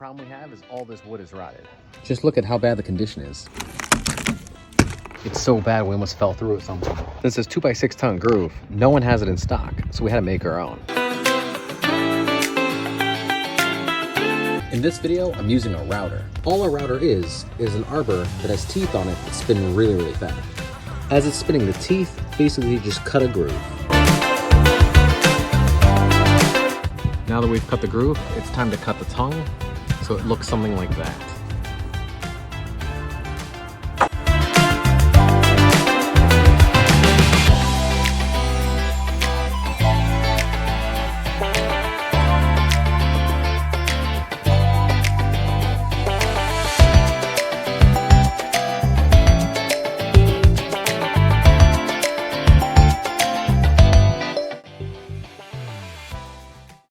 problem we have is all this wood is rotted. Just look at how bad the condition is. It's so bad we almost fell through it something. This is 2x6 ton groove. No one has it in stock, so we had to make our own. In this video, I'm using a router. All a router is an arbor that has teeth on it that spin really, really fast. As it's spinning, the teeth basically just cut a groove. Now that we've cut the groove, it's time to cut the tongue, so it looks something like that.